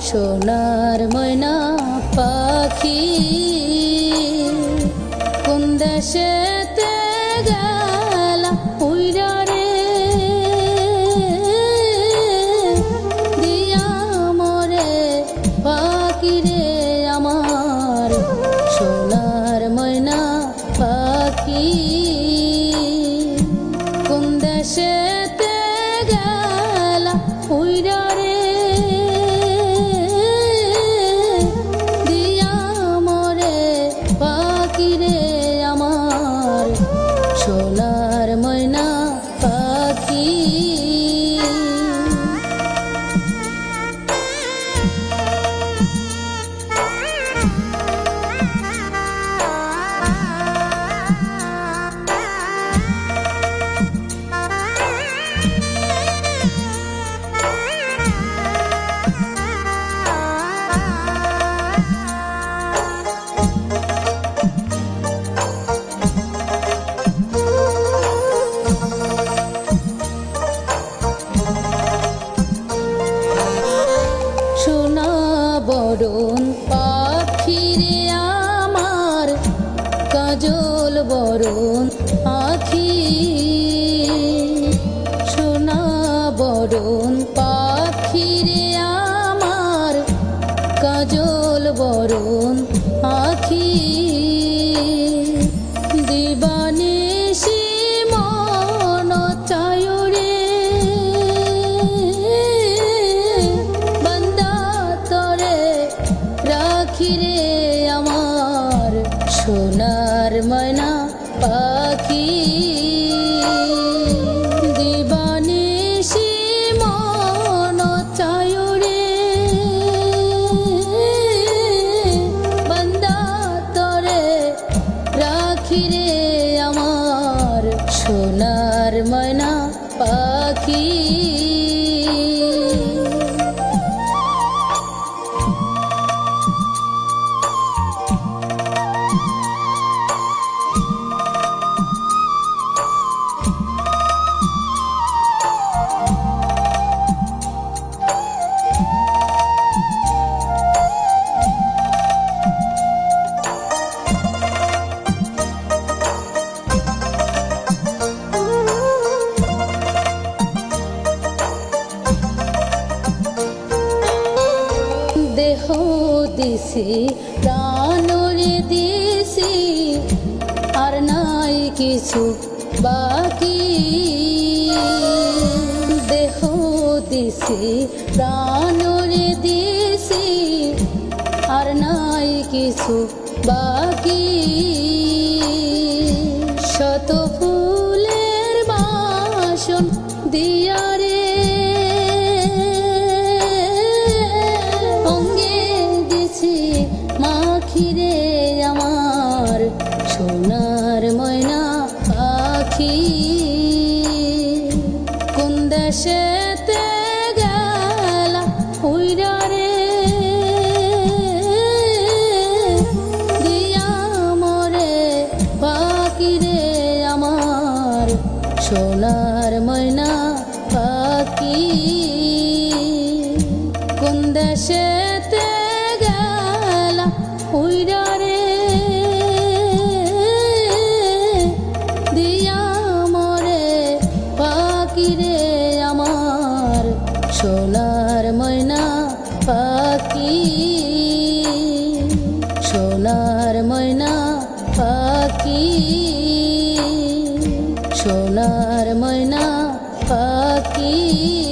সোনার ময়না পাখি কোন দেশেতে গেলা উইরা রে দিয়া মরে পাখি রে আমার সোনার ময়না পাখি কোন দেশেতে গেলা উইরা রে সোনার ময়না পাখি বরণ পাখি রে আমার কাজল বরণ আখি সোনা বরণ পাখি রে আমার কাজল বরণ আখি দিবানিশি মন চায় রে রাখি রে আমার সোনার ময়না পাখি দিবানিশি মন চায় রে বান্দা তরে রাখি রে আমার সোনার ময়না পাখি দেহ দিছি প্রাণরে দিছি আর নাই কিছু বাকি দেহ দিছি প্রাণরে দিছি আর নাই কিছু বাকি শত ফুলের বাসন দিয়া রে মাখিরে আমার সোনার ময়না পাখি কোন দেশেতে গেলা উইরা রে দিয়া মরে পাখি রে আমার সোনার ময়না পাখি কোন দেশেতে উইরা রে দিয়া মরে পাখি রে আমার সোনার ময়না পাখি সোনার ময়না পাখি সোনার ময়না পাখি।